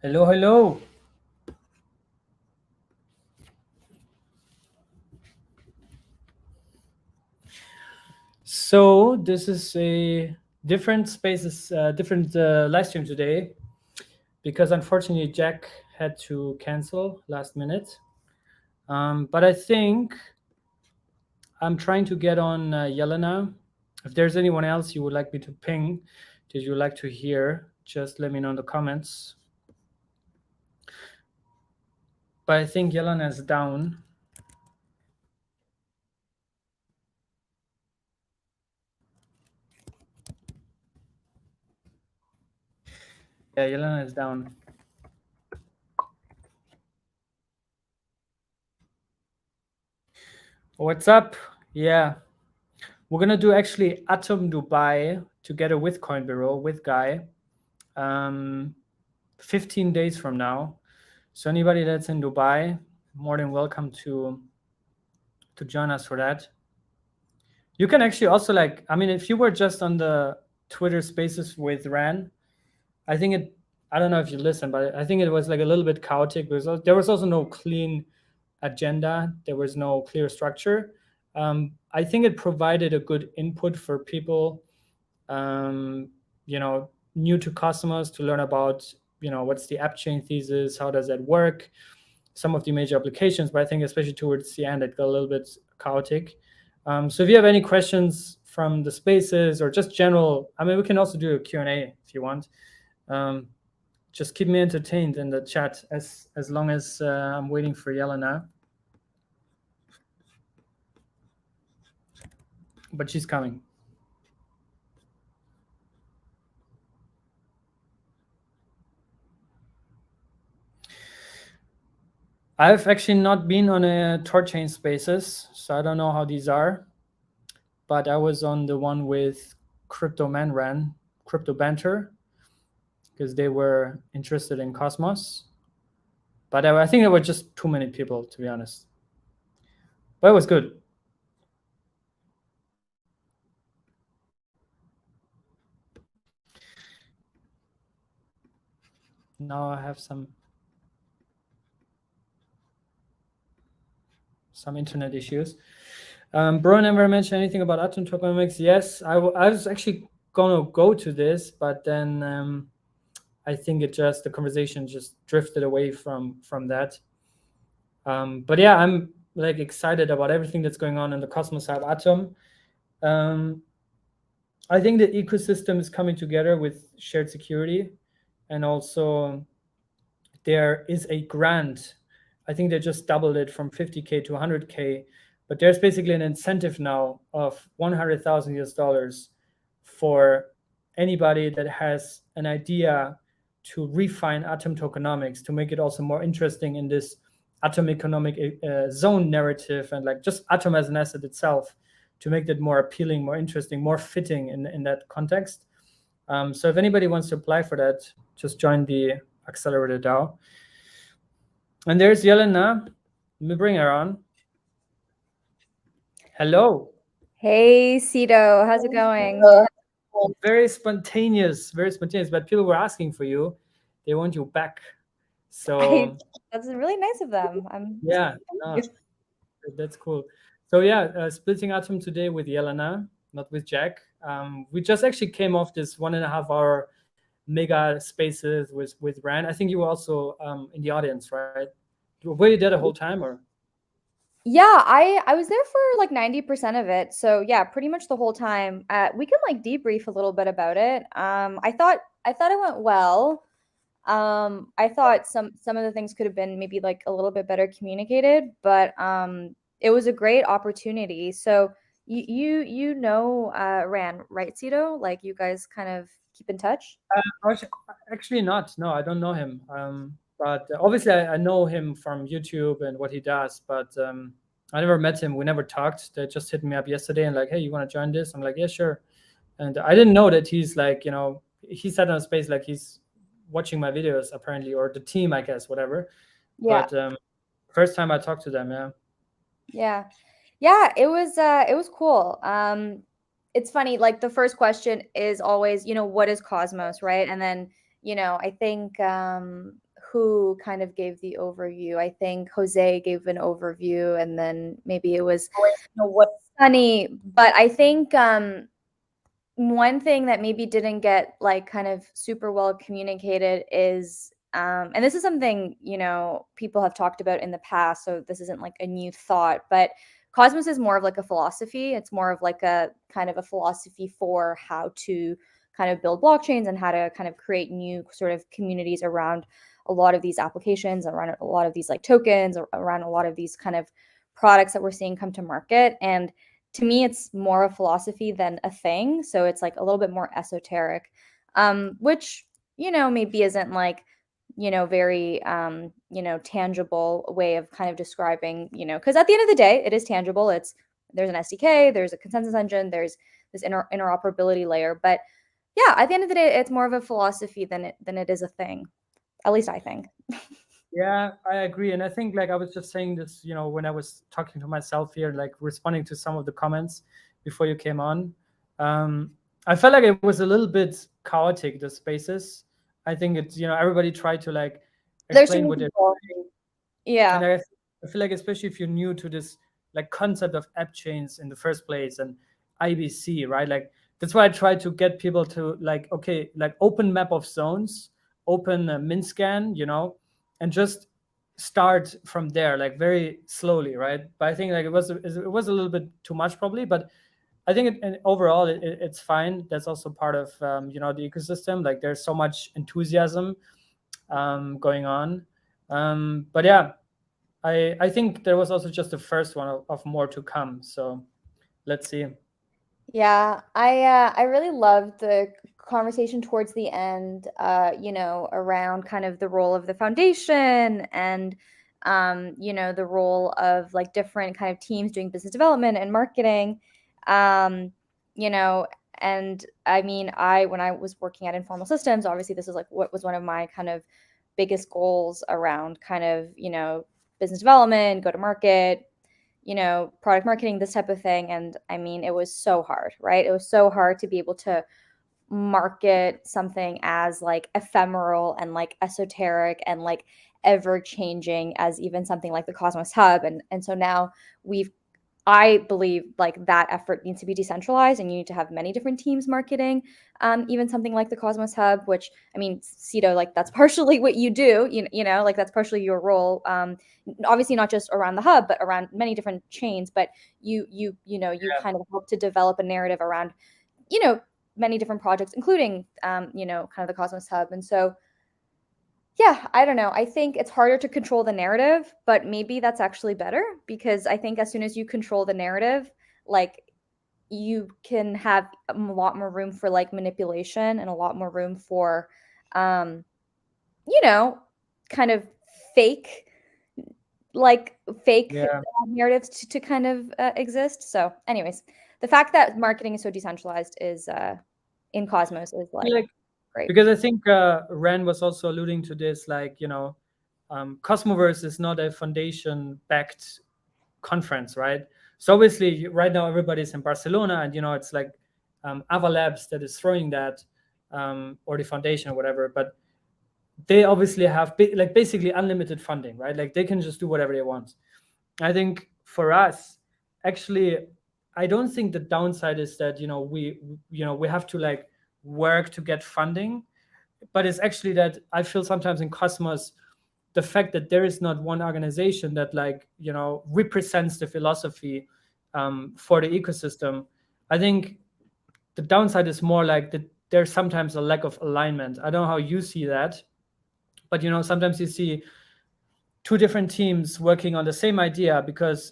Hello, hello. So this is a different spaces, different live stream today, because unfortunately Jack had to cancel last minute. But I think I'm trying to get on Yelena. If there's anyone else you would like me to ping, that you would like to hear, just let me know in the comments. But I think Yelena is down. Yeah, Yelena is down. What's up? Yeah, we're gonna do actually Atom Dubai together with Coin Bureau with Guy, 15 days from now. So anybody that's in Dubai, more than welcome to join us for that. You can actually also if you were just on the Twitter Spaces with Ran, I don't know if you listened, but I think it was like a little bit chaotic because there was also no clean agenda. There was no clear structure. I think it provided a good input for people, new to Cosmos to learn about, what's the app chain thesis, how does that work, some of the major applications. But I think especially towards the end, it got a little bit chaotic. So if you have any questions from the spaces or just general, we can also do a Q&A if you want. Just keep me entertained in the chat as long as I'm waiting for Yelena. But she's coming. I've actually not been on a Torchain Spaces, so I don't know how these are. But I was on the one with Crypto Man ran, Crypto Banter, because they were interested in Cosmos. But I think there were just too many people, to be honest. But it was good. Now I have some internet issues. Bro never mentioned anything about atom tokenomics. Yes, I was actually gonna go to this, but then I think the conversation just drifted away from that. But yeah, I'm like excited about everything that's going on in the Cosmos Hub Atom. I think the ecosystem is coming together with shared security, and also there is a grant. I think they just doubled it from 50K to 100K, but there's basically an incentive now of $100,000 for anybody that has an idea to refine atom tokenomics to make it also more interesting in this atom economic zone narrative, and like just atom as an asset itself, to make that more appealing, more interesting, more fitting in that context. So if anybody wants to apply for that, just join the Accelerator DAO. And there's Yelena. Let me bring her on. Hello. Hey, Cito. How's it going? Very spontaneous, but people were asking for you. They want you back. So that's really nice of them. Yeah, no, that's cool. So yeah, splitting atom today with Yelena, not with Jack. We just actually came off this 1.5 hour mega spaces with Ran. I think you were also in the audience, right? Were you there the whole time, or? Yeah, I was there for like 90% of it. So yeah, pretty much the whole time. We can like debrief a little bit about it. I thought it went well. I thought some of the things could have been maybe like a little bit better communicated, but it was a great opportunity. So you know Ran, right, Cito? Like you guys kind of keep in touch? Actually not. No, I don't know him. But obviously I know him from YouTube and what he does, but I never met him. We never talked. They just hit me up yesterday and like, hey, you want to join this? I'm like, yeah, sure. And I didn't know that he's like, he said on space like he's watching my videos apparently, or the team, I guess, whatever. Yeah. But first time I talked to them, Yeah. Yeah, it was cool. It's funny, like the first question is always, what is Cosmos, right? And then, I think who kind of gave the overview. I think Jose gave an overview, and then maybe it was Sunny. But I think one thing that maybe didn't get like kind of super well communicated is, and this is something, you know, people have talked about in the past, so this isn't like a new thought, but Cosmos is more of like a philosophy. It's more of like a kind of a philosophy for how to kind of build blockchains and how to kind of create new sort of communities around a lot of these applications, around a lot of these like tokens, around a lot of these kind of products that we're seeing come to market. And to me, it's more a philosophy than a thing. So it's like a little bit more esoteric, which, you know, maybe isn't like, you know, very, you know, tangible way of kind of describing, you know, because at the end of the day, it is tangible. There's an SDK, there's a consensus engine, there's this interoperability layer. But yeah, at the end of the day, it's more of a philosophy than it is a thing. At least I think. Yeah, I agree. And I think like I was just saying this, you know, when I was talking to myself here, like responding to some of the comments before you came on. I felt like it was a little bit chaotic, the spaces. I think it's, you know, everybody tried to like explain what they're doing. Yeah. And I feel like especially if you're new to this like concept of app chains in the first place and IBC, right? Like that's why I try to get people to like, okay, like open map of zones, open a min scan, you know, and just start from there, like very slowly, right? But I think like it was a little bit too much probably, but I think overall it's fine. That's also part of you know, the ecosystem. Like there's so much enthusiasm going on, but yeah, I think there was also just the first one of more to come. So let's see. Yeah, I really loved the conversation towards the end, you know, around kind of the role of the foundation and you know, the role of like different kind of teams doing business development and marketing. You know, and I mean, when I was working at Informal Systems, obviously this is like what was one of my kind of biggest goals around kind of, you know, business development, go to market, you know, product marketing, this type of thing. And I mean, it was so hard, right? It was so hard to be able to market something as like ephemeral and like esoteric and like ever changing as even something like the Cosmos Hub. And so now I believe like that effort needs to be decentralized, and you need to have many different teams marketing, even something like the Cosmos Hub, which I mean, Cito, like that's partially what you do, you know, like that's partially your role. Obviously not just around the hub, but around many different chains. But you know, you kind of help to develop a narrative around, you know, many different projects, including, you know, kind of the Cosmos Hub. And so yeah, I don't know. I think it's harder to control the narrative, but maybe that's actually better, because I think as soon as you control the narrative, like you can have a lot more room for like manipulation and a lot more room for, you know, kind of fake, Yeah. narratives to kind of exist. So, anyways, the fact that marketing is so decentralized is in Cosmos is like great. Because I think Ren was also alluding to this, like, you know, Cosmoverse is not a foundation-backed conference, right? So obviously, right now everybody's in Barcelona, and you know, it's like Ava Labs that is throwing that, or the foundation or whatever. But they obviously have like basically unlimited funding, right? Like they can just do whatever they want. I think for us, actually, I don't think the downside is that we have to like work to get funding, but it's actually that I feel sometimes in Cosmos, the fact that there is not one organization that like represents the philosophy for the ecosystem. I think the downside is more like that there's sometimes a lack of alignment. I don't know how you see that, but sometimes you see two different teams working on the same idea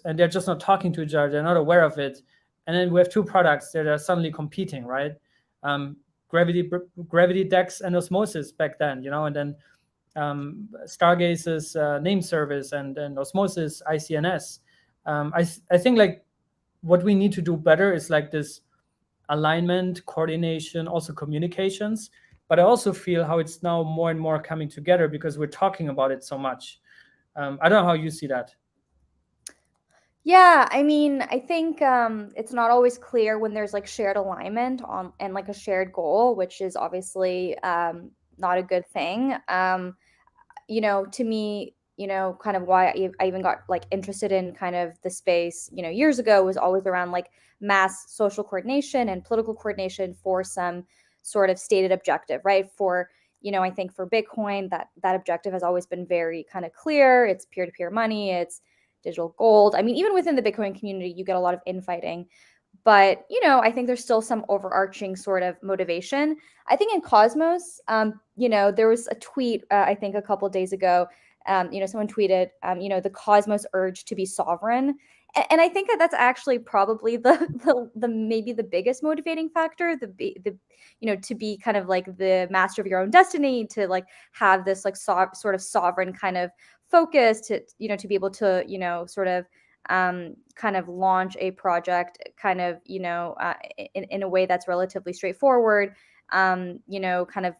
and they're just not talking to each other, they're not aware of it, and then we have two products that are suddenly competing, right? Gravity Dex and Osmosis back then, and then Stargaze's name service and Osmosis ICNS. I think like what we need to do better is like this alignment, coordination, also communications. But I also feel how it's now more and more coming together because we're talking about it so much. I don't know how you see that. Yeah, I mean, I think it's not always clear when there's like shared alignment on and like a shared goal, which is obviously not a good thing. to me, kind of why I even got like interested in kind of the space, years ago, was always around like mass social coordination and political coordination for some sort of stated objective, right? For, I think for Bitcoin, that objective has always been very kind of clear. It's peer-to-peer money, it's digital gold. I mean, even within the Bitcoin community, you get a lot of infighting. But, I think there's still some overarching sort of motivation. I think in Cosmos, there was a tweet, I think a couple of days ago, someone tweeted, the Cosmos urge to be sovereign. And I think that that's actually probably the maybe the biggest motivating factor, to be kind of like the master of your own destiny, to like have this like sort of sovereign kind of focus, to be able to sort of kind of launch a project kind of in a way that's relatively straightforward, kind of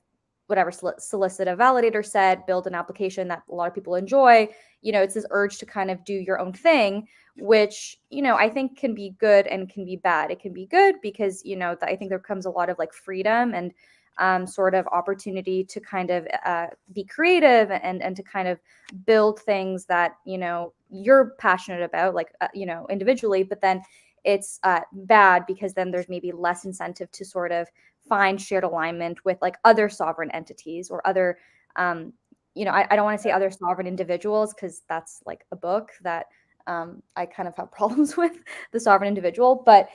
whatever solicit a validator set, build an application that a lot of people enjoy. It's this urge to kind of do your own thing, which I think can be good and can be bad. It can be good because I think there comes a lot of like freedom and sort of opportunity to kind of be creative and to kind of build things that you're passionate about, like individually. But then it's bad because then there's maybe less incentive to sort of find shared alignment with like other sovereign entities or other I don't want to say other sovereign individuals, because that's like a book that I kind of have problems with, the sovereign individual. But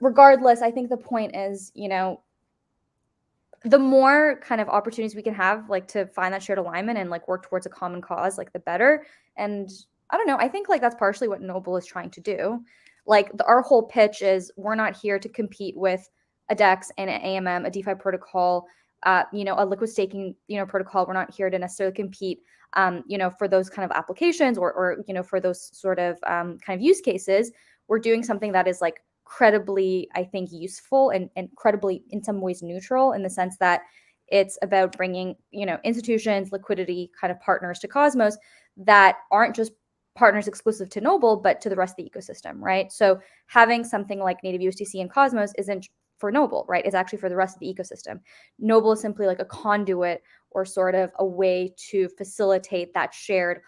regardless, I think the point is, the more kind of opportunities we can have, like to find that shared alignment and like work towards a common cause, like the better. And I don't know, I think like that's partially what Noble is trying to do. Like our whole pitch is, we're not here to compete with a DEX and an AMM, a DeFi protocol, a liquid staking, protocol. We're not here to necessarily compete, for those kind of applications or for those sort of kind of use cases. We're doing something that is like credibly, I think, useful and credibly in some ways neutral, in the sense that it's about bringing, institutions, liquidity kind of partners to Cosmos that aren't just partners exclusive to Noble, but to the rest of the ecosystem, right? So having something like native USDC and Cosmos isn't for Noble, right? It's actually for the rest of the ecosystem. Noble is simply like a conduit or sort of a way to facilitate that shared,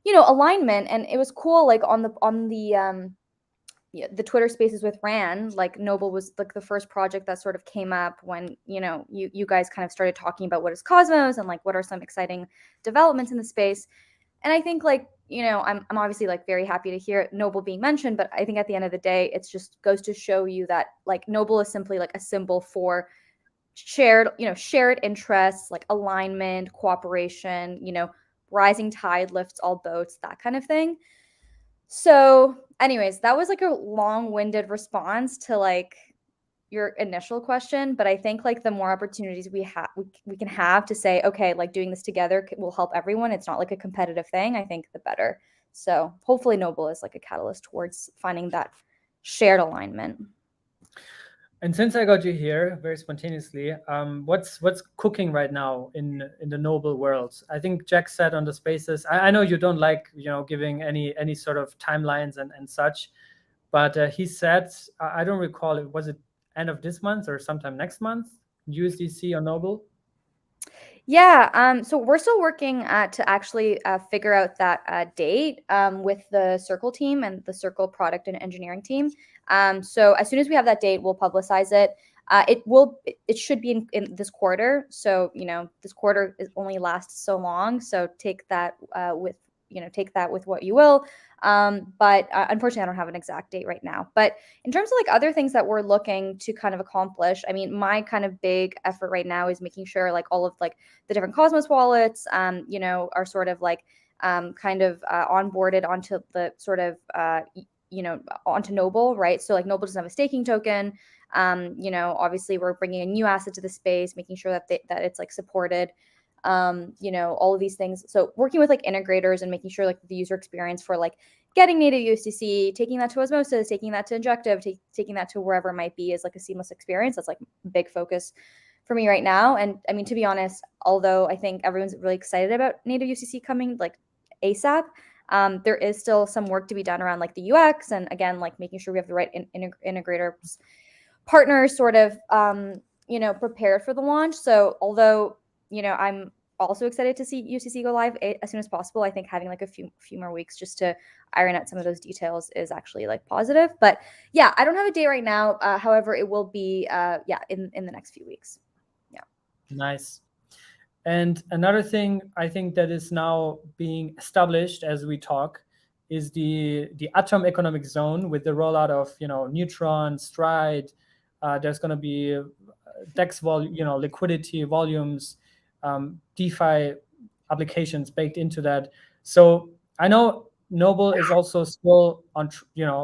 alignment. And it was cool, like on the Twitter Spaces with Ran, like Noble was like the first project that sort of came up when you guys kind of started talking about what is Cosmos and like what are some exciting developments in the space. And I think like I'm obviously like very happy to hear Noble being mentioned, but I think at the end of the day, it's just goes to show you that like Noble is simply like a symbol for shared interests, like alignment, cooperation, rising tide lifts all boats, that kind of thing. So anyways, that was like a long-winded response to like your initial question, but I think like the more opportunities we have, we can have to say, okay, like doing this together will help everyone. It's not like a competitive thing. I think the better. So hopefully Noble is like a catalyst towards finding that shared alignment. And since I got you here very spontaneously, what's cooking right now in the Noble world? I think Jack said on the Spaces, I know you don't like giving any sort of timelines and such, but he said, I don't recall, was it end of this month or sometime next month, USDC or Noble? Yeah, so we're still working to actually figure out that date with the Circle team and the Circle product and engineering team. So as soon as we have that date, we'll publicize it. It should be in this quarter. So this quarter only lasts so long. So take that with what you will. But unfortunately, I don't have an exact date right now. But in terms of like other things that we're looking to kind of accomplish, I mean, my kind of big effort right now is making sure like all of like the different Cosmos wallets, are sort of like kind of onboarded onto the sort of onto Noble, right? So like Noble doesn't have a staking token. Obviously we're bringing a new asset to the space, making sure that that it's like supported. All of these things. So working with like integrators and making sure like the user experience for like getting native USDC, taking that to osmosis, taking that to injective, taking that to wherever it might be is like a seamless experience. That's like a big focus for me right now. And I mean, to be honest, although I think everyone's really excited about native USDC coming like ASAP, there is still some work to be done around like the UX and again, like making sure we have the right integrators, partners sort of, prepared for the launch. So although I'm also excited to see UCC go live as soon as possible. I think having like a few more weeks just to iron out some of those details is actually like positive. But yeah, I don't have a date right now. However, it will be in the next few weeks. Yeah. Nice. And another thing I think that is now being established as we talk is the atom economic zone with the rollout of Neutron, Stride. There's going to be DEX liquidity volumes, DeFi applications baked into that. So I know Noble is also still on,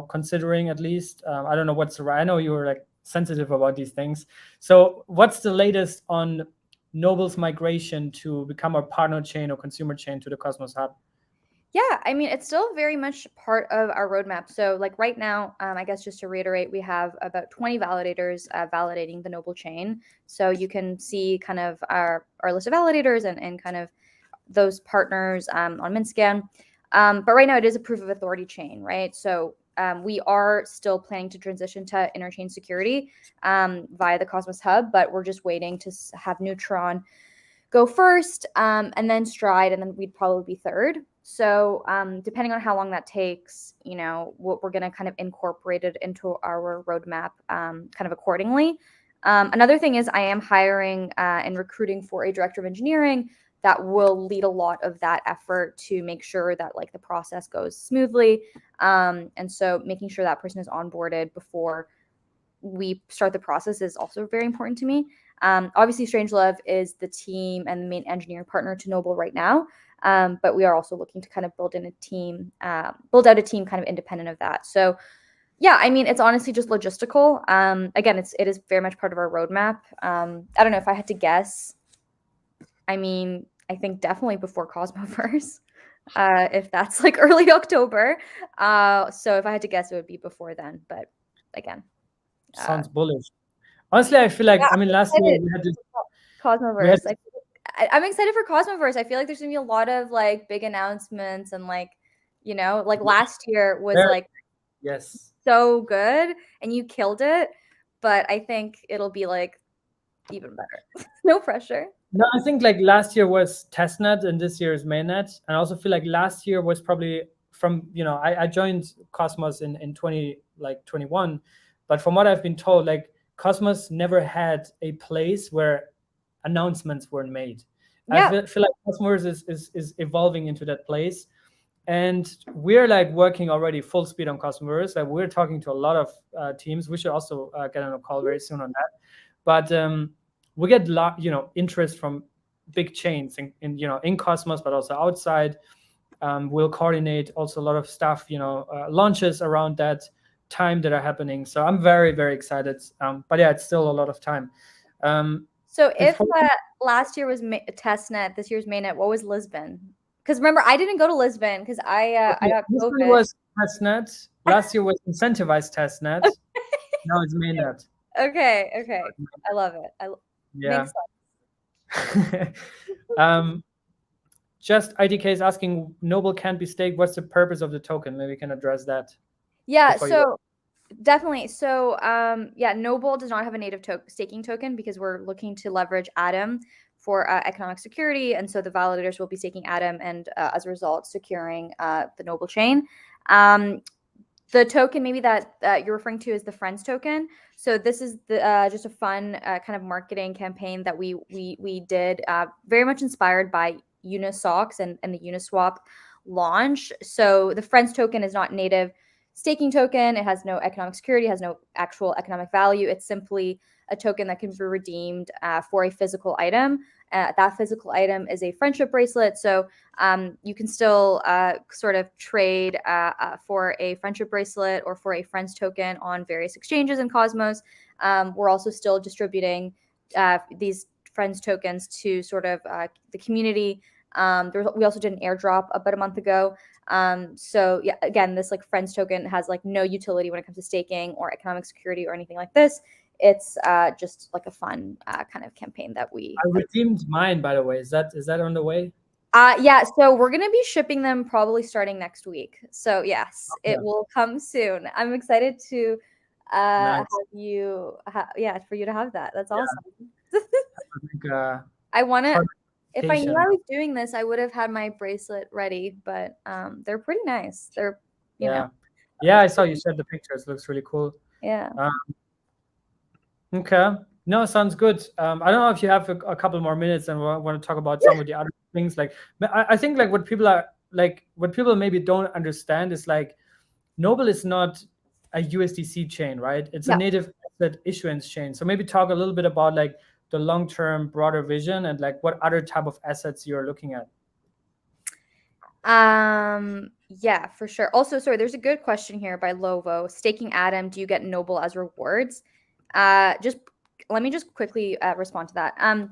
considering at least. I don't know what's the right. I know you were like sensitive about these things. So what's the latest on Noble's migration to become a partner chain or consumer chain to the Cosmos Hub? Yeah, I mean, it's still very much part of our roadmap. So like right now, I guess just to reiterate, we have about 20 validators validating the Noble chain. So you can see kind of our list of validators and kind of those partners on MintScan. But right now it is a proof of authority chain, right? So we are still planning to transition to interchain security via the Cosmos Hub, but we're just waiting to have Neutron go first, and then Stride, and then we'd probably be third. So depending on how long that takes, what we're going to kind of incorporate it into our roadmap kind of accordingly. Another thing is I am hiring and recruiting for a director of engineering that will lead a lot of that effort to make sure that like the process goes smoothly. And so making sure that person is onboarded before we start the process is also very important to me. Obviously, Strangelove is the team and the main engineering partner to Noble right now. But we are also looking to kind of build out a team kind of independent of that. So yeah, I mean, it's honestly just logistical. Again, it is very much part of our roadmap. I don't know if I had to guess. I mean, I think definitely before Cosmoverse, if that's like early October. So if I had to guess, it would be before then. But again, sounds bullish. Honestly, I feel like last year we had this Cosmoverse. I'm excited for Cosmoverse. I feel like there's gonna be a lot of like big announcements and like last year was yes, so good and you killed it, but I think it'll be like even better. No pressure. No, I think like last year was testnet and this year is mainnet. And I also feel like last year was probably from, I joined Cosmos in 2021, but from what I've been told, like Cosmos never had a place where announcements were made. Yeah. I feel like Cosmos is evolving into that place. And we're like working already full speed on Cosmos. Like we're talking to a lot of teams. We should also get on a call very soon on that. But we get interest from big chains in Cosmos, but also outside. We'll coordinate also a lot of stuff, launches around that time that are happening. So I'm very, very excited. But yeah, it's still a lot of time. So if last year was testnet, this year's mainnet, what was Lisbon? Because remember, I didn't go to Lisbon because I got COVID. This was testnet. Last year was incentivized testnet. Now it's mainnet. Okay. I love it. Yeah. Makes sense. Just IDK is asking, Noble can't be staked. What's the purpose of the token? Maybe we can address that. Yeah, so definitely. So Noble does not have a native staking token because we're looking to leverage ATOM for economic security. And so the validators will be staking ATOM and as a result, securing the Noble chain. The token maybe that you're referring to is the Friends token. So this is just a fun kind of marketing campaign that we did, very much inspired by Unisocks and the Uniswap launch. So the Friends token is not native staking token. It has no economic security, has no actual economic value. It's simply a token that can be redeemed for a physical item. That physical item is a friendship bracelet. So you can still sort of trade for a friendship bracelet or for a Friends token on various exchanges in Cosmos. We're also still distributing these Friends tokens to sort of the community. We also did an airdrop about a month ago. So yeah, again, this like Friends token has like no utility when it comes to staking or economic security or anything like this. It's just like a fun kind of campaign that I redeemed mine, by the way. Is that on the way? Yeah, so we're going to be shipping them probably starting next week. So yes, okay. It will come soon. I'm excited to nice. Have you, for you to have that. That's awesome. I think, I want to, If I knew I was doing this, I would have had my bracelet ready, but they're pretty nice. They're, you know. Yeah, I saw you shared the pictures. Looks really cool. Yeah. Okay. No, sounds good. I don't know if you have a couple more minutes and want to talk about some of the other things. Like, I think like what people maybe don't understand is like Noble is not a USDC chain, right? It's a native asset issuance chain. So maybe talk a little bit about like the long-term broader vision and like what other type of assets you're looking at. Yeah, for sure. Also, sorry, there's a good question here by Lovo. Staking Atom, do you get Noble as rewards? Just let me just quickly respond to that.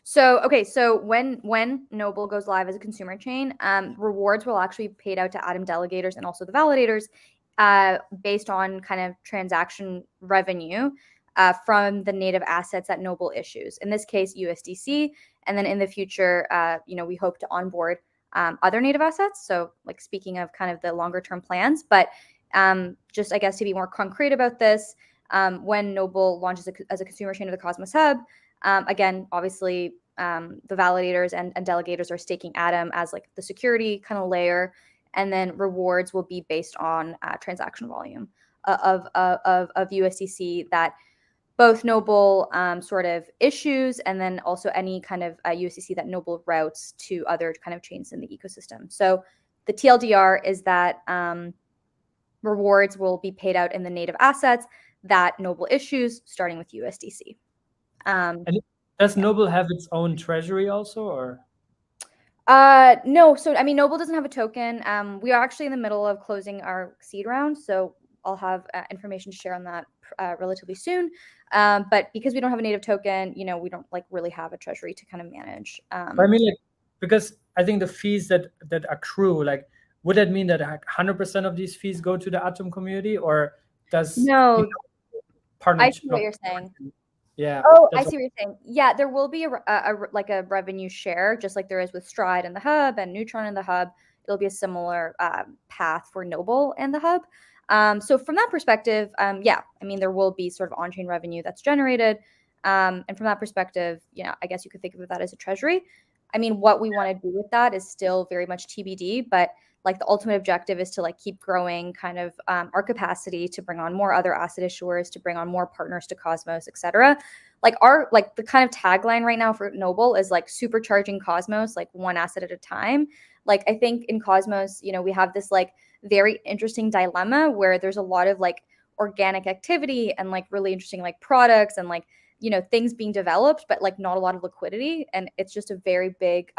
So when Noble goes live as a consumer chain, rewards will actually be paid out to Atom delegators and also the validators based on kind of transaction revenue from the native assets that Noble issues. In this case, USDC, and then in the future, we hope to onboard other native assets. So like speaking of kind of the longer term plans, but just I guess to be more concrete about this, when Noble launches as a consumer chain of the Cosmos Hub, again, obviously the validators and delegators are staking Atom as like the security kind of layer, and then rewards will be based on transaction volume of USDC that both Noble sort of issues, and then also any kind of USDC that Noble routes to other kind of chains in the ecosystem. So the TLDR is that rewards will be paid out in the native assets that Noble issues, starting with USDC. And does Noble have its own treasury also, or? No. So I mean, Noble doesn't have a token. We are actually in the middle of closing our seed round, so I'll have information to share on that relatively soon. But because we don't have a native token, we don't like really have a treasury to kind of manage. I mean, like, because I think the fees that accrue, like, would that mean that 100% of these fees go to the Atom community, or does no? Partnership? I see what you're saying. Yeah. Oh, I see what you're saying. Yeah, there will be a revenue share, just like there is with Stride and the Hub and Neutron and the Hub. It'll be a similar path for Noble and the Hub. So from that perspective, yeah, I mean, there will be sort of on-chain revenue that's generated. And from that perspective, I guess you could think of that as a treasury. I mean, what we want to do with that is still very much TBD, but like the ultimate objective is to like keep growing kind of our capacity to bring on more other asset issuers, to bring on more partners to Cosmos, et cetera. Like the kind of tagline right now for Noble is like supercharging Cosmos, like one asset at a time. Like I think in Cosmos, we have this like very interesting dilemma where there's a lot of like organic activity and like really interesting like products and like things being developed, but like not a lot of liquidity, and it's just a very big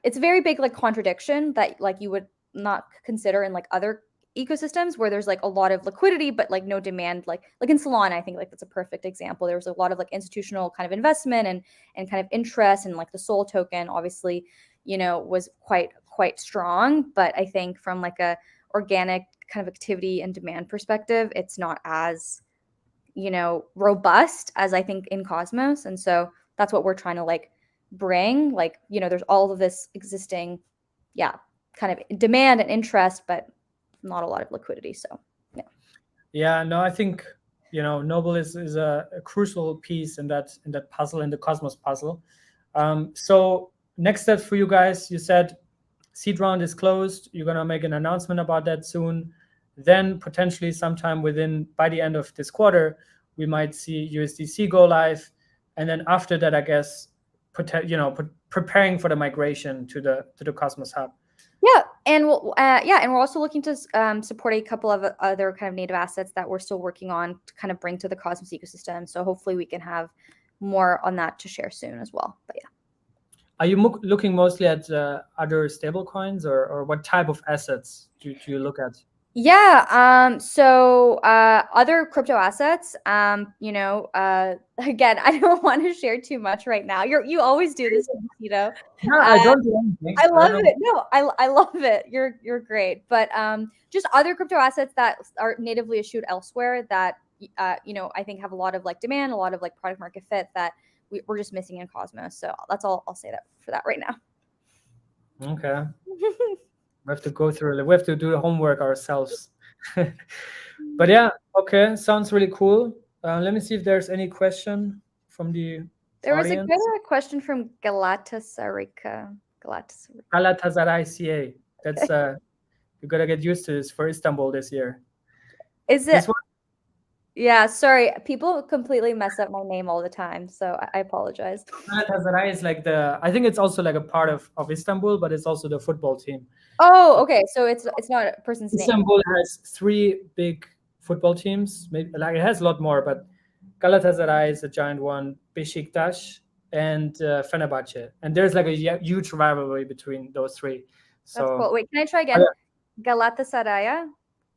it's a very big like contradiction that like you would not consider in like other ecosystems where there's like a lot of liquidity but like no demand, like in Solana. I think like that's a perfect example. There was a lot of like institutional kind of investment and kind of interest, and like the Sol token obviously was quite strong, but I think from like a organic kind of activity and demand perspective, it's not as robust as I think in Cosmos. And so that's what we're trying to like bring, like there's all of this existing kind of demand and interest, but not a lot of liquidity. So no, I think Noble is a crucial piece in that puzzle, in the Cosmos puzzle. So next steps for you guys, you said seed round is closed. You're gonna make an announcement about that soon. Then potentially sometime by the end of this quarter, we might see USDC go live, and then after that, I guess, preparing for the migration to the Cosmos Hub. Yeah, and and we're also looking to support a couple of other kind of native assets that we're still working on to kind of bring to the Cosmos ecosystem. So hopefully we can have more on that to share soon as well. But yeah. Are you looking mostly at other stable coins, or what type of assets do you look at? Yeah. So other crypto assets, again, I don't want to share too much right now. You always do this, No, I don't do anything. I love it. No, I love it. You're great. But just other crypto assets that are natively issued elsewhere that I think have a lot of like demand, a lot of like product market fit that we're just missing in Cosmos. So that's all I'll say for that right now. Okay. We have to go through. We have to do the homework ourselves. But yeah, okay, sounds really cool. Let me see if there's any question from the There was a audience. good question from Galatasaray. Galatasaray CA. That's you gotta get used to this for Istanbul this year. Is it? This one? Yeah, sorry. People completely mess up my name all the time, so I apologize. Galatasaray is like I think it's also like a part of Istanbul, but it's also the football team. Oh, okay. So it's not a person's name. Istanbul has 3 big football teams. Maybe like it has a lot more, but Galatasaray is a giant one. Beşiktaş and Fenerbahce, and there's like a huge rivalry between those 3. So that's cool. Wait, can I try again? Galatasaray.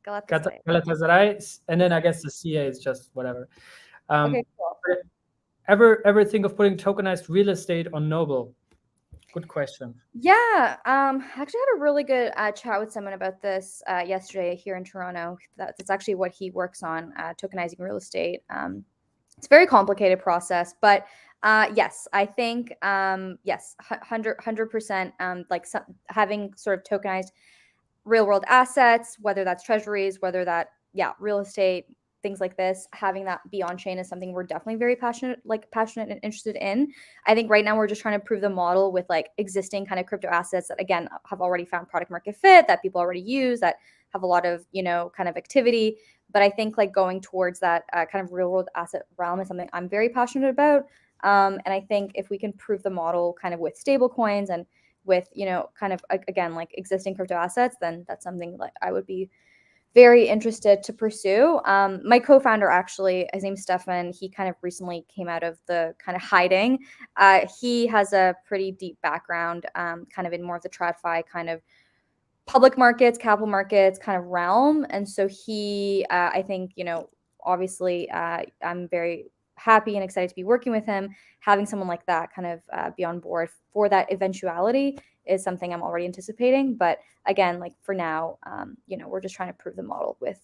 Galatasaray, and then I guess the CA is just whatever. Okay, cool. Ever think of putting tokenized real estate on Noble? Good question. Yeah, actually had a really good chat with someone about this yesterday here in Toronto. That's actually what he works on, tokenizing real estate. It's a very complicated process, but yes, I think yes, 100%. Like having sort of tokenized real world assets, whether that's treasuries, whether that real estate, things like this, having that be on chain is something we're definitely very passionate and interested in. I think right now we're just trying to prove the model with like existing kind of crypto assets that again have already found product market fit, that people already use, that have a lot of kind of activity. But I think like going towards that kind of real world asset realm is something I'm very passionate about. And I think if we can prove the model kind of with stable coins and with kind of again like existing crypto assets, then that's something like I would be very interested to pursue. My co-founder, actually, his name's Stefan. He kind of recently came out of the kind of hiding. He has a pretty deep background, kind of in more of the TradFi kind of public markets, capital markets kind of realm. And so he, I think, obviously, I'm very happy and excited to be working with him. Having someone like that kind of be on board for that eventuality is something I'm already anticipating. But again, like for now, we're just trying to prove the model with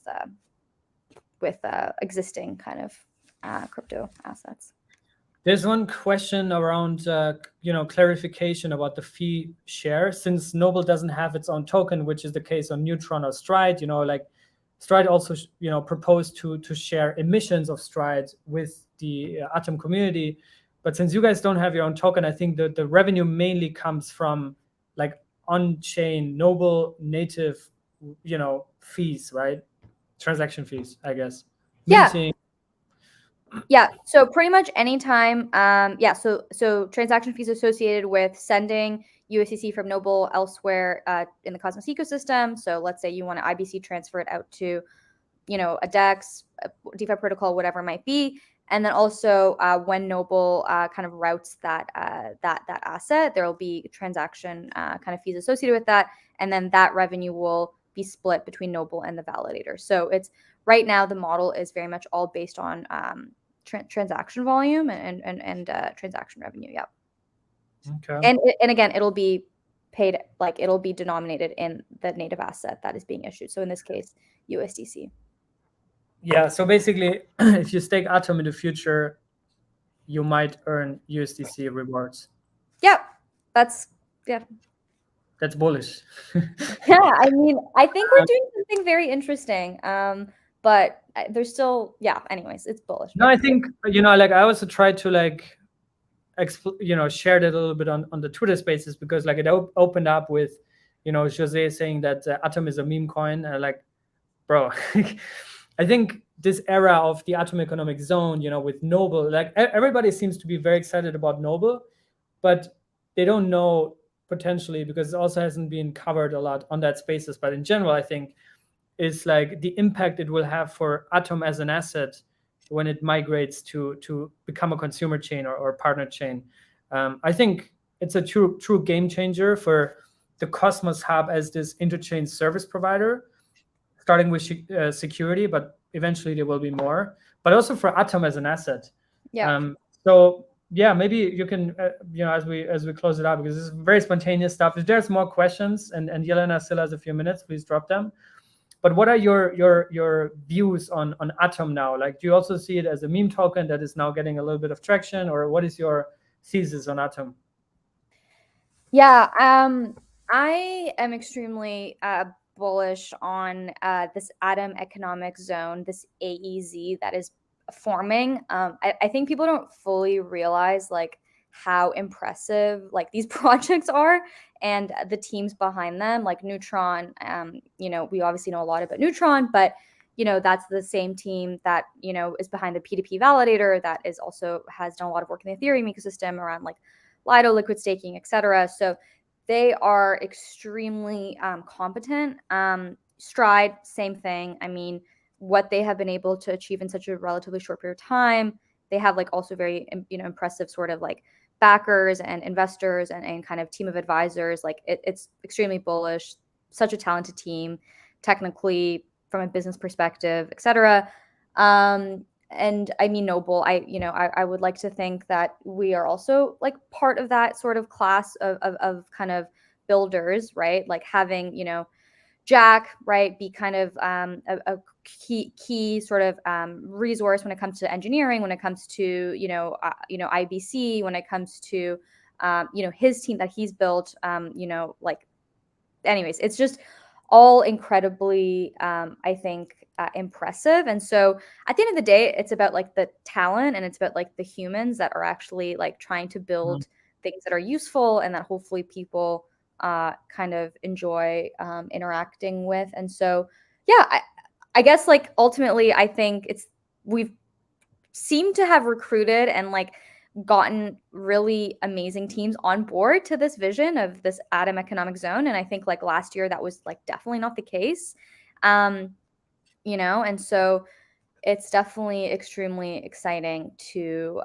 existing kind of crypto assets. There's one question around clarification about the fee share, since Noble doesn't have its own token, which is the case on Neutron or Stride. Like Stride also proposed to share emissions of Stride with the Atom community, but since you guys don't have your own token, I think the revenue mainly comes from like on-chain Noble native fees, right? Transaction fees, I guess. Minting. Yeah, so pretty much anytime, so transaction fees associated with sending USDC from Noble elsewhere in the Cosmos ecosystem. So let's say you want to IBC transfer it out to, a DEX, a DeFi protocol, whatever it might be. And then also when Noble kind of routes that asset, there will be transaction kind of fees associated with that. And then that revenue will be split between Noble and the validator. So it's right now the model is very much all based on transaction volume and transaction revenue. Yep. Okay. And again, it'll be paid, like it'll be denominated in the native asset that is being issued. So in this case, USDC. Yeah. So basically, if you stake Atom in the future, you might earn USDC rewards. Yep. That's bullish. Yeah. I mean, I think we're doing something very interesting. But there's still, anyways, it's bullish. No, I think, like I also tried to like, share that a little bit on the Twitter spaces, because like it opened up with, Jose saying that Atom is a meme coin. Like, bro, I think this era of the Atom economic zone, with Noble, like everybody seems to be very excited about Noble, but they don't know potentially, because it also hasn't been covered a lot on that spaces. But in general, I think is like the impact it will have for Atom as an asset when it migrates to become a consumer chain or partner chain. I think it's a true game changer for the Cosmos Hub as this interchain service provider, starting with security, but eventually there will be more, but also for Atom as an asset. Yeah. So yeah, maybe you can, as we close it out, because this is very spontaneous stuff. If there's more questions, and Yelena still has a few minutes, please drop them. But what are your views on Atom now? Like, do you also see it as a meme token that is now getting a little bit of traction, or what is your thesis on Atom? Yeah, I am extremely bullish on this Atom economic zone, this AEZ that is forming. I think people don't fully realize like how impressive like these projects are and the teams behind them, like Neutron. We obviously know a lot about Neutron, but that's the same team that is behind the P2P validator, that is also has done a lot of work in the Ethereum ecosystem around like Lido, liquid staking, etc. So they are extremely competent. Stride, same thing. I mean, what they have been able to achieve in such a relatively short period of time, they have like also very impressive sort of like backers and investors and kind of team of advisors. Like it's extremely bullish, such a talented team, technically, from a business perspective, etc. And I mean, Noble, I would like to think that we are also like part of that sort of class of kind of builders, right? Like having, Jack, right, be kind of a key sort of resource when it comes to engineering, when it comes to IBC, when it comes to his team that he's built, like, anyways, it's just all incredibly I think impressive. And so at the end of the day, it's about like the talent, and it's about like the humans that are actually like trying to build things that are useful and that hopefully people kind of enjoy interacting with. And so yeah, I guess like ultimately I think we've seemed to have recruited and like gotten really amazing teams on board to this vision of this Atom economic zone. And I think like last year that was like definitely not the case. And so it's definitely extremely exciting to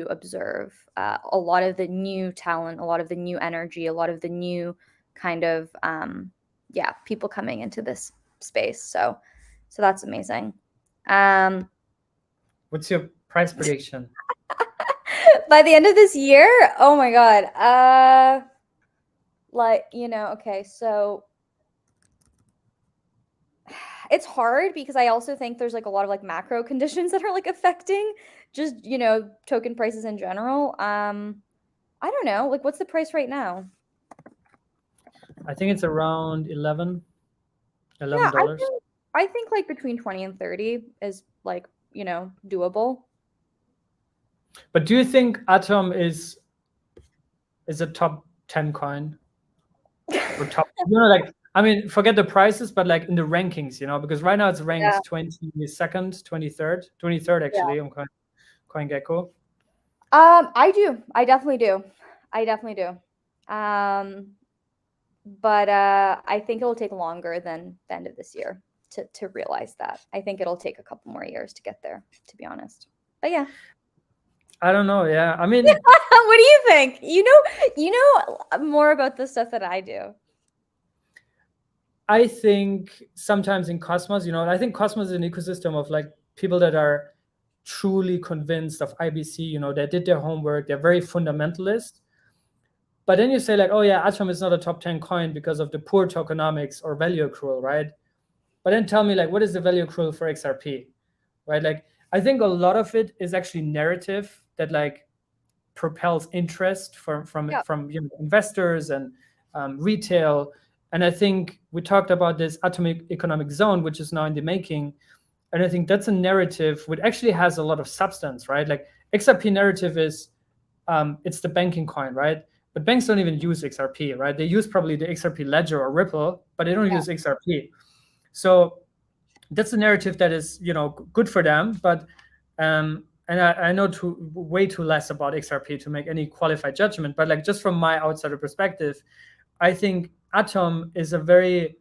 observe a lot of the new talent, a lot of the new energy, a lot of the new kind of people coming into this space. So that's amazing. What's your price prediction? By the end of this year? Oh my God. Okay, so it's hard because I also think there's like a lot of like macro conditions that are like affecting just, token prices in general. I don't know. Like, what's the price right now? I think it's around $11. Yeah, I think like between 20 and 30 is like, doable. But do you think Atom is a top 10 coin? Or top, like, I mean, forget the prices, but like in the rankings, because right now it's ranked 22nd, 23rd actually on CoinGecko. I do. I definitely do. But I think it'll take longer than the end of this year to realize that. I think it'll take a couple more years to get there, to be honest. But yeah. I don't know. Yeah. I mean, what do you think? You know more about this stuff than I do. I think sometimes in Cosmos, I think Cosmos is an ecosystem of like people that are truly convinced of IBC, they did their homework, they're very fundamentalist. But then you say like, oh yeah, Atom is not a top 10 coin because of the poor tokenomics or value accrual, right? But then tell me like, what is the value accrual for XRP, right? Like, I think a lot of it is actually narrative that like propels interest from investors and retail. And I think we talked about this atomic economic zone, which is now in the making. And I think that's a narrative which actually has a lot of substance, right? Like XRP narrative is, it's the banking coin, right? But banks don't even use XRP, right? They use probably the XRP ledger or Ripple, but they don't use XRP. So that's a narrative that is, good for them. But and I know way too less about XRP to make any qualified judgment. But like just from my outsider perspective, I think Atom is a very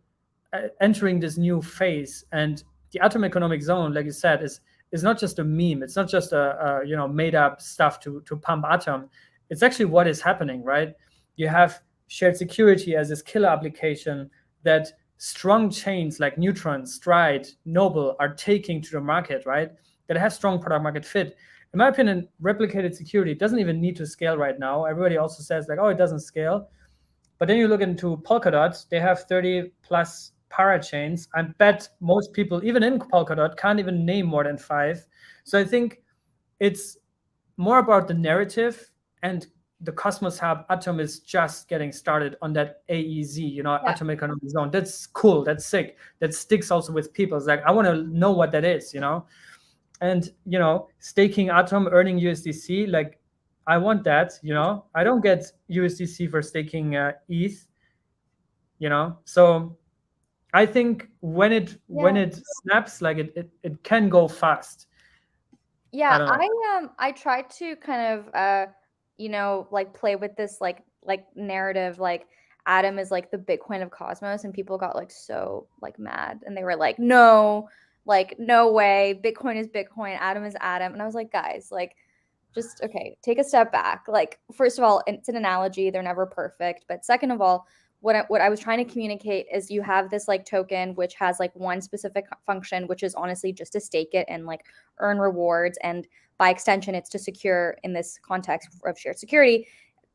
entering this new phase, and the Atom economic zone, like you said, is not just a meme. It's not just a made up stuff to pump Atom. It's actually what is happening, right? You have shared security as this killer application that strong chains like Neutron, Stride, Noble are taking to the market, right? That have strong product market fit. In my opinion, replicated security doesn't even need to scale right now. Everybody also says like, oh, it doesn't scale. But then you look into Polkadot, they have 30 plus parachains. I bet most people, even in Polkadot, can't even name more than 5. So I think it's more about the narrative, and the Cosmos Hub Atom is just getting started on that AEZ, Atom economic zone. That's cool. That's sick. That sticks also with people. It's like, I want to know what that is, and staking Atom, earning USDC, like I want that. I don't get USDC for staking ETH. So I think when it snaps, like it can go fast. Yeah, I tried to kind of like play with this like narrative, like Atom is like the Bitcoin of Cosmos, and people got like so like mad, and they were like, no, like no way, Bitcoin is Bitcoin, Atom is Atom. And I was like, guys, like just okay, take a step back. Like, first of all, it's an analogy, they're never perfect, but second of all, what I was trying to communicate is you have this like token which has like one specific function, which is honestly just to stake it and like earn rewards, and by extension it's to secure, in this context of shared security,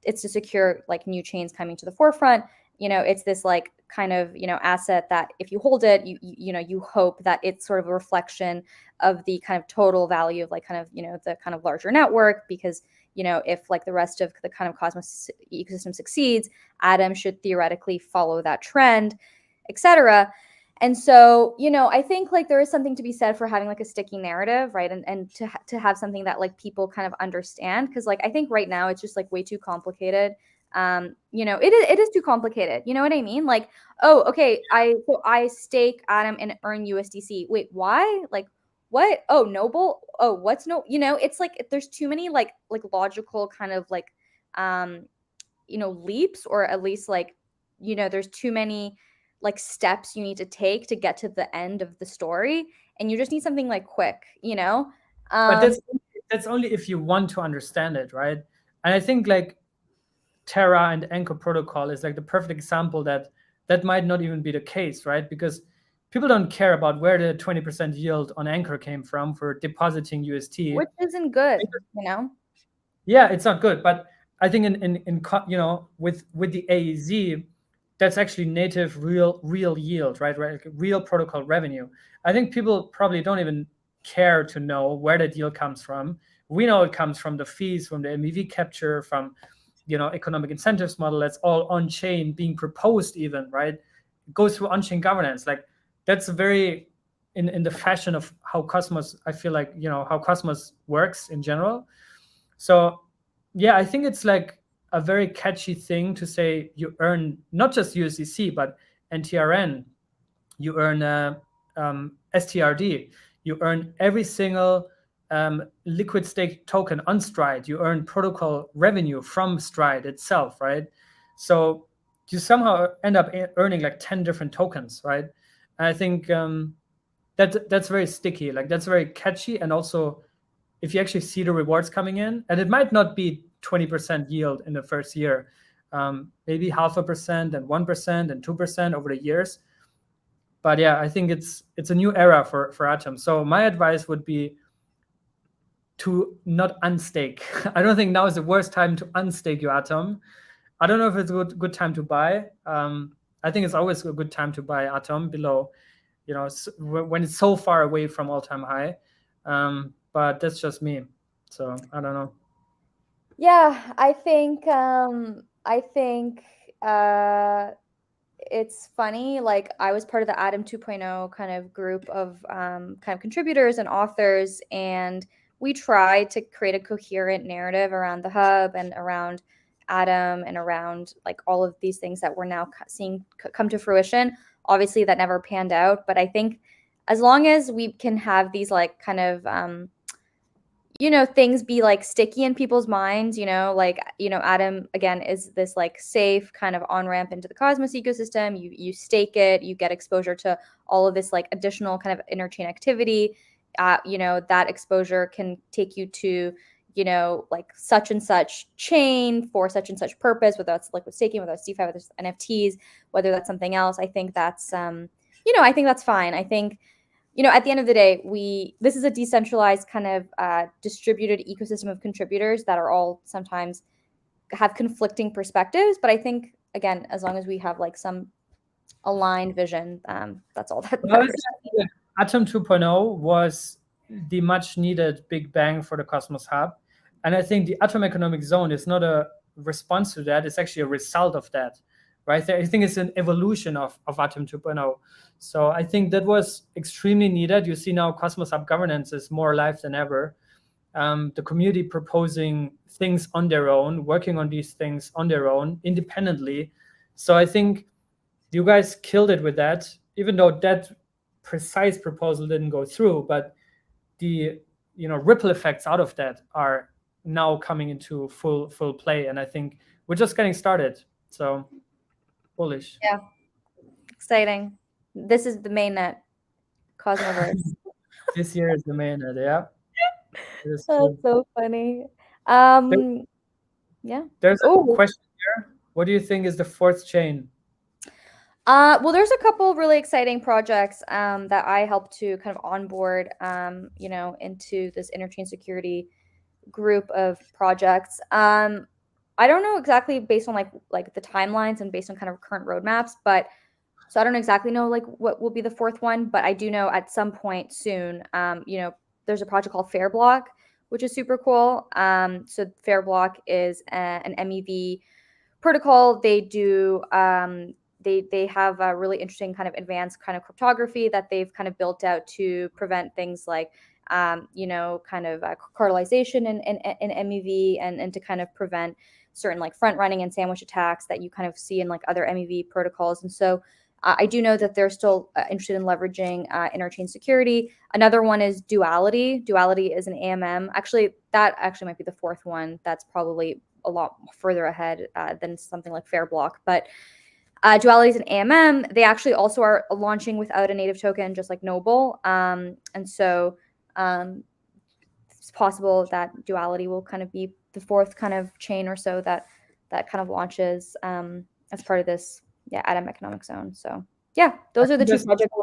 it's to secure like new chains coming to the forefront. It's this like kind of asset that if you hold it, you hope that it's sort of a reflection of the kind of total value of like kind of the kind of larger network, because if like the rest of the kind of Cosmos ecosystem succeeds, Atom should theoretically follow that trend, etc. And so, I think like there is something to be said for having like a sticky narrative, right? And to have something that like people kind of understand, because like I think right now it's just like way too complicated. It is too complicated. You know what I mean? Like, oh, okay, I stake Atom and earn USDC. Wait, why? Like, what? Oh, Noble. Oh, what's no? It's like there's too many like logical kind of like leaps, or at least like there's too many like steps you need to take to get to the end of the story, and you just need something like quick. But that's only if you want to understand it, right? And I think like Terra and Anchor protocol is like the perfect example that might not even be the case, right? Because people don't care about where the 20% yield on Anchor came from for depositing UST, which isn't good, Yeah, it's not good, but I think in with the AEZ, that's actually native real yield, right? Like real protocol revenue. I think people probably don't even care to know where the deal comes from. We know it comes from the fees, from the MEV capture, from economic incentives model. That's all on chain being proposed, even, right? It goes through on chain governance. Like that's very in the fashion of how Cosmos, I feel like how Cosmos works in general. So yeah, I think it's like a very catchy thing to say you earn not just USDC, but NTRN, you earn STRD, you earn every single liquid stake token on Stride, you earn protocol revenue from Stride itself, right? So you somehow end up earning like 10 different tokens, right? And I think that's very sticky, like that's very catchy. And also, if you actually see the rewards coming in, and it might not be 20% yield in the first year, maybe 0.5% and 1% and 2% over the years. But yeah, I think it's a new era for Atom. So my advice would be to not unstake. I don't think now is the worst time to unstake your Atom. I don't know if it's a good time to buy. I think it's always a good time to buy Atom below, when it's so far away from all-time high. But that's just me. So I don't know. Yeah, I think it's funny. Like I was part of the Atom 2.0 kind of group of kind of contributors and authors, and we tried to create a coherent narrative around the hub and around Atom and around like all of these things that we're now seeing come to fruition. Obviously, that never panned out, but I think as long as we can have these like kind of things be like sticky in people's minds, like, Atom again is this like safe kind of on-ramp into the Cosmos ecosystem. You stake it, you get exposure to all of this like additional kind of interchain activity. That exposure can take you to, like such and such chain for such and such purpose, whether that's liquid staking, whether that's DeFi, whether it's NFTs, whether that's something else. I think that's, I think that's fine. I think, at the end of the day, this is a decentralized kind of distributed ecosystem of contributors that are all sometimes have conflicting perspectives. But I think, again, as long as we have like some aligned vision, that's all that matters. Atom 2.0 was the much needed big bang for the Cosmos Hub. And I think the Atom Economic Zone is not a response to that. It's actually a result of that. right? I think it's an evolution of Atom 2.0. So I think that was extremely needed. You see now Cosmos Hub governance is more alive than ever. The community proposing things on their own, working on these things on their own independently. So I think you guys killed it with that, even though that precise proposal didn't go through, but the ripple effects out of that are now coming into full play. And I think we're just getting started. So bullish. Yeah. Exciting. This is the mainnet, Cosmoverse. This year is the mainnet, yeah. That's so funny. Yeah. There's a question here. What do you think is the fourth chain? Well, there's a couple really exciting projects that I helped to kind of onboard, into this interchain security group of projects. I don't know exactly based on like the timelines and based on kind of current roadmaps, but so I don't exactly know like what will be the fourth one, but I do know at some point soon, there's a project called Fairblock, which is super cool. So Fairblock is an MEV protocol. They do they have a really interesting kind of advanced kind of cryptography that they've kind of built out to prevent things like kind of cartelization in MEV and to kind of prevent certain like front running and sandwich attacks that you kind of see in like other MEV protocols. And so I do know that they're still interested in leveraging interchain security. Another one is Duality. Duality is an AMM. Actually, that actually might be the fourth one. That's probably a lot further ahead than something like Fairblock. But Duality is an AMM. They actually also are launching without a native token, just like Noble. And so it's possible that Duality will kind of be the fourth kind of chain or so that kind of launches as part of this Atom economic zone. So those are the two projects.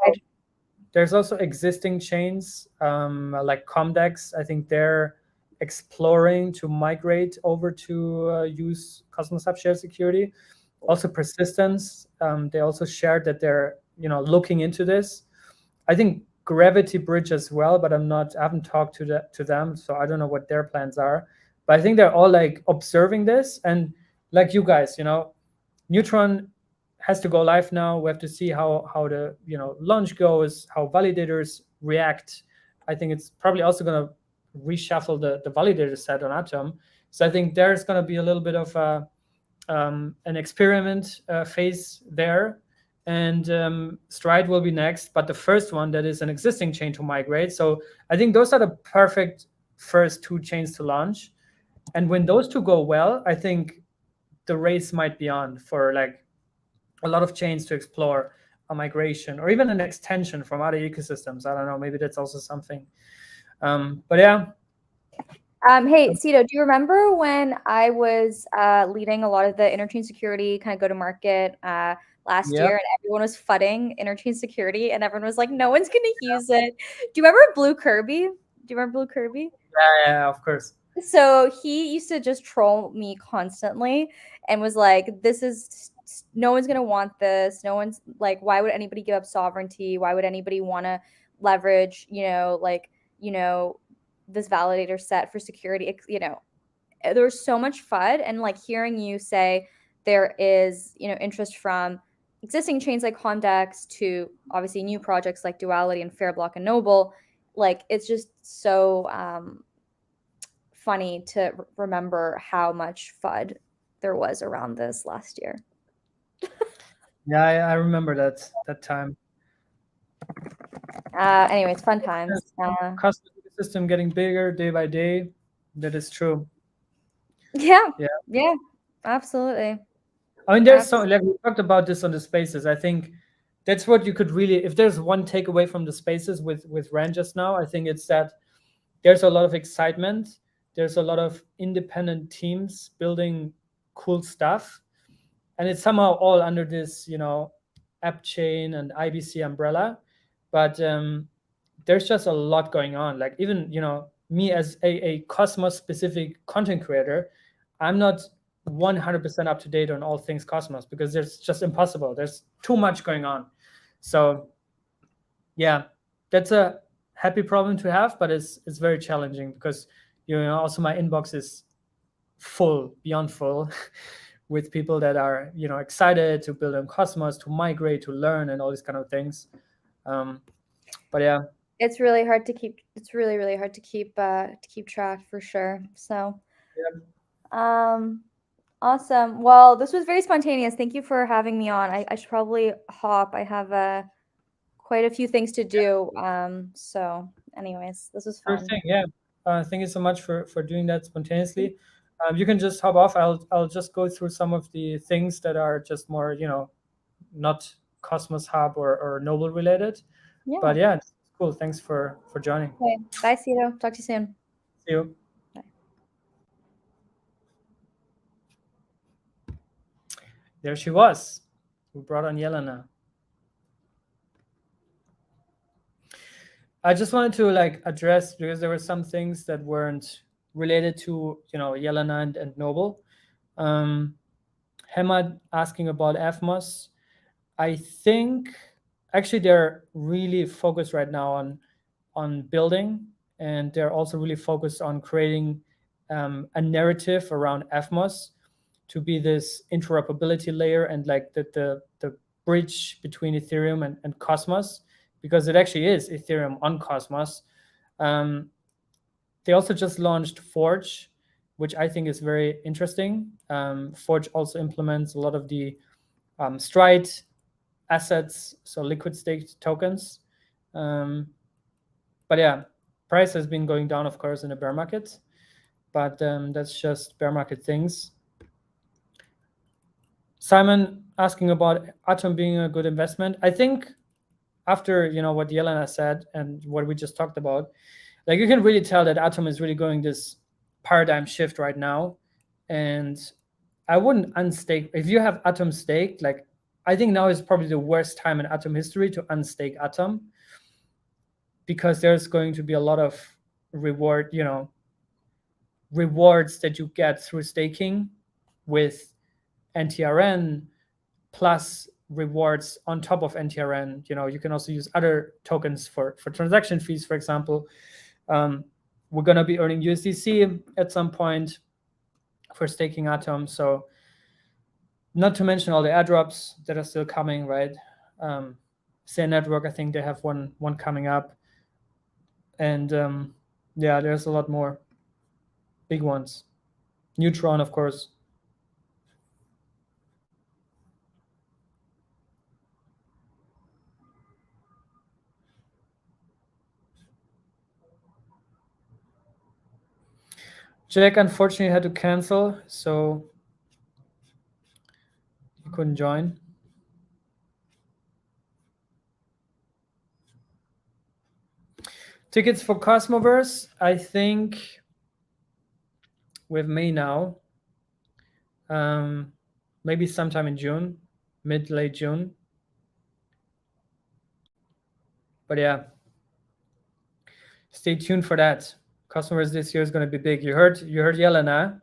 There's also existing chains like Comdex. I think they're exploring to migrate over to use Cosmos Hub shared security. Also Persistence, they also shared that they're looking into this. I think Gravity Bridge as well, but I haven't talked to them, so I don't know what their plans are. But I think they're all like observing this, and like you guys, Neutron has to go live now. We have to see how the launch goes, how validators react. I think it's probably also going to reshuffle the validator set on Atom. So I think there's going to be a little bit of an experiment phase there, and Stride will be next, but the first one that is an existing chain to migrate. So I think those are the perfect first two chains to launch, and when those two go well, I think the race might be on for like a lot of chains to explore a migration or even an extension from other ecosystems. I don't know, maybe that's also something. But yeah. Hey, Cito, do you remember when I was leading a lot of the interchain security kind of go-to-market last year, and everyone was fudding interchain security, and everyone was like, no one's going to use it. Do you remember Blue Kirby? Do you remember Blue Kirby? Yeah, of course. So he used to just troll me constantly and was like, no one's going to want this. No one's like, why would anybody give up sovereignty? Why would anybody want to leverage, this validator set for security? There was so much FUD, and like hearing you say there is, interest from existing chains like Comdex to obviously new projects like Duality and Fairblock and Noble, like it's just so funny to remember how much FUD there was around this last year. Yeah, I remember that time. Anyways, fun times. Custom system getting bigger day by day. That is true. Yeah, absolutely. I mean, there's so, like we talked about this on the spaces. I think that's what you could really, if there's one takeaway from the spaces with Rand just now, I think it's that there's a lot of excitement. There's a lot of independent teams building cool stuff, and it's somehow all under this, app chain and IBC umbrella. But there's just a lot going on. Like even, me as a Cosmos specific content creator, I'm not 100% up to date on all things Cosmos because there's just impossible. There's too much going on. So yeah, that's a happy problem to have, but it's very challenging because, also my inbox is full, beyond full with people that are, you know, excited to build on Cosmos, to migrate, to learn, and all these kind of things. But yeah, it's really hard to keep. It's really hard to keep track for sure. So, awesome. Well, this was very spontaneous. Thank you for having me on. I should probably hop. I have quite a few things to do. So, anyways, this was fun. Sure thing. Yeah. Thank you so much for doing that spontaneously. You can just hop off. I'll just go through some of the things that are just more, you know, not Cosmos Hub or Noble related. Yeah. But yeah, it's cool. Thanks for joining. Okay. Bye, Cito. Talk to you soon. See you. Bye. There she was. We brought on Yelena. I just wanted to like address, because there were some things that weren't related to, you know, Yelena and Noble. Hemad asking about evmos. I think actually they're really focused right now on building, and they're also really focused on creating a narrative around evmos to be this interoperability layer and like the bridge between Ethereum and Cosmos, because it actually is Ethereum on Cosmos. They also just launched Forge, which I think is very interesting. Forge also implements a lot of the Stride assets, so liquid staked tokens. But yeah, price has been going down, of course, in the bear market, but that's just bear market things. Simon asking about Atom being a good investment. I think after, you know, what Yelena said and what we just talked about, like you can really tell that Atom is really going this paradigm shift right now. And I wouldn't unstake. If you have Atom staked, like I think now is probably the worst time in Atom history to unstake Atom, because there's going to be a lot of rewards that you get through staking with NTRN plus rewards on top of NTRN. You know, you can also use other tokens for transaction fees, for example. We're going to be earning USDC at some point for staking Atom. So not to mention all the airdrops that are still coming, right? Say Network, I think they have one coming up. And yeah, there's a lot more big ones. Neutron, of course. Jack unfortunately had to cancel, so he couldn't join. Tickets for Cosmoverse, I think we have May now. Maybe sometime in June, late June. But yeah, stay tuned for that. Cosmoverse this year is going to be big. You heard Yelena.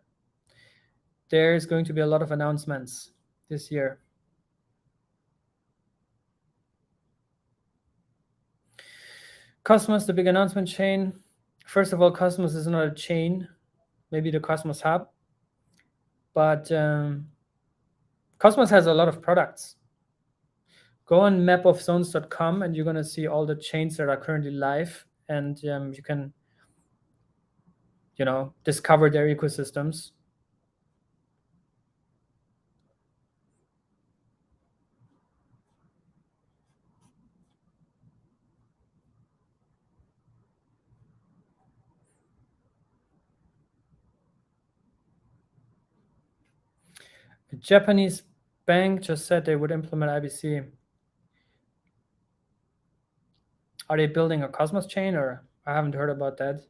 There's going to be a lot of announcements this year. Cosmos, the big announcement chain. First of all, Cosmos is not a chain, maybe the Cosmos Hub, but Cosmos has a lot of products. Go on mapofzones.com and you're going to see all the chains that are currently live, and you can, you know, discover their ecosystems. A Japanese bank just said they would implement IBC. Are they building a Cosmos chain, or I haven't heard about that?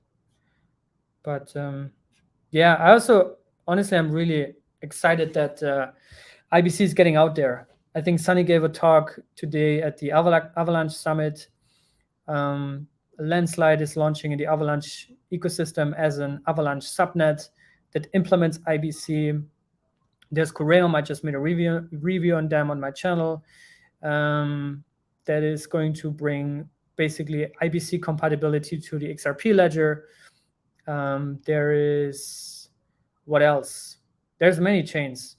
But yeah, I also, honestly, I'm really excited that IBC is getting out there. I think Sunny gave a talk today at the Avalanche Summit. Landslide is launching in the Avalanche ecosystem as an Avalanche subnet that implements IBC. There's Coreum. I just made a review on them on my channel. That is going to bring basically IBC compatibility to the XRP ledger. There is, what else? There's many chains.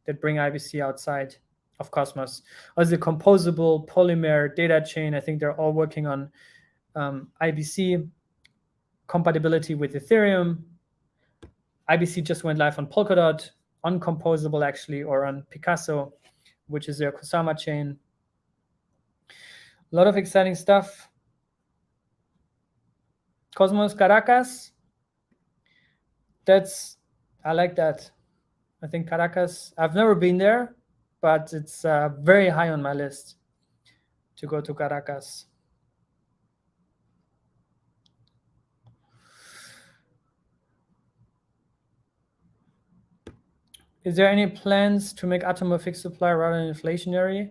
that bring IBC outside of Cosmos. As the composable polymer data chain, I think they're all working on IBC compatibility with Ethereum. IBC just went live on Polkadot, on composable actually, or on Picasso, which is their Kusama chain. A lot of exciting stuff. Cosmos Caracas. I like that. I think Caracas, I've never been there, but it's very high on my list to go to Caracas. Is there any plans to make Atom a fixed supply rather than inflationary?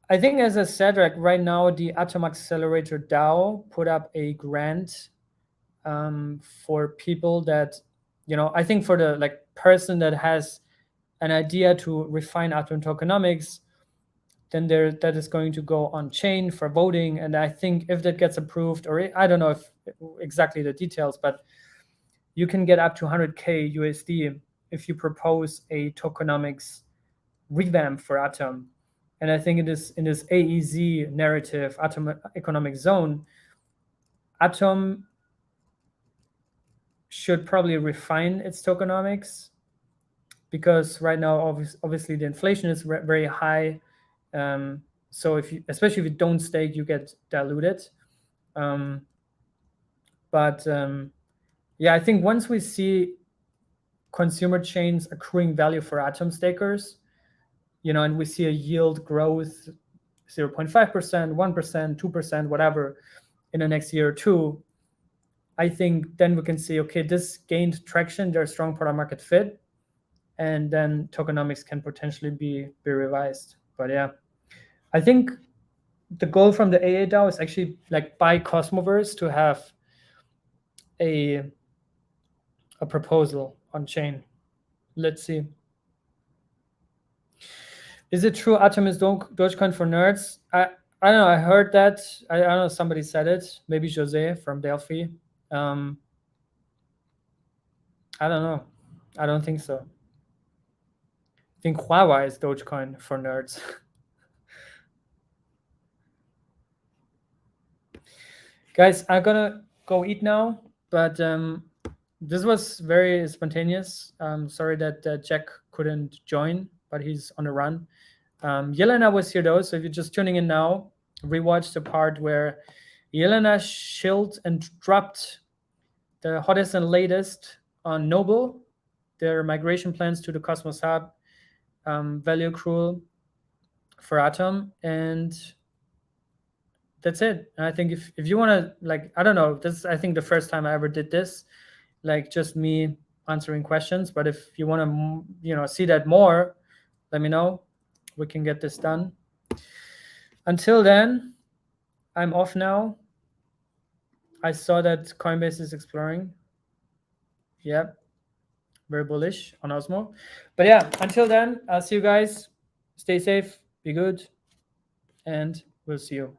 I think, as I said, like right now, the Atom Accelerator DAO put up a grant for people that, I think for the person that has an idea to refine Atom tokenomics, then that is going to go on chain for voting. And I think if that gets approved, or I don't know if exactly the details, but you can get up to 100K USD if you propose a tokenomics revamp for Atom. And I think in this AEZ narrative, Atom Economic Zone, Atom should probably refine its tokenomics, because right now, obviously, the inflation is very high. So especially if you don't stake, you get diluted. Yeah, I think once we see consumer chains accruing value for Atom stakers, and we see a yield growth 0.5%, 1%, 2%, whatever, in the next year or two, I think then we can say, okay, this gained traction, there's a strong product market fit, and then tokenomics can potentially be revised. But yeah, I think the goal from the AA DAO is actually by Cosmoverse to have a proposal on chain. Let's see. Is it true Atom is Dogecoin for nerds? I don't know. I heard that. I don't know. Somebody said it. Maybe Jose from Delphi. I don't know. I don't think so. I think Huawei is Dogecoin for nerds. Guys, I'm gonna go eat now, but this was very spontaneous. Sorry that Jack couldn't join, but he's on a run. Yelena was here though, so if you're just tuning in now, rewatch the part where Yelena shilled and dropped the hottest and latest on Noble, their migration plans to the Cosmos Hub, value accrual for Atom, and that's it. And I think if you want to, I don't know, this is, I think, the first time I ever did this, just me answering questions. But if you want to, see that more, let me know. We can get this done. Until then, I'm off now. I saw that Coinbase is exploring. Yep. Very bullish on Osmo. But yeah, until then, I'll see you guys. Stay safe, be good, and we'll see you.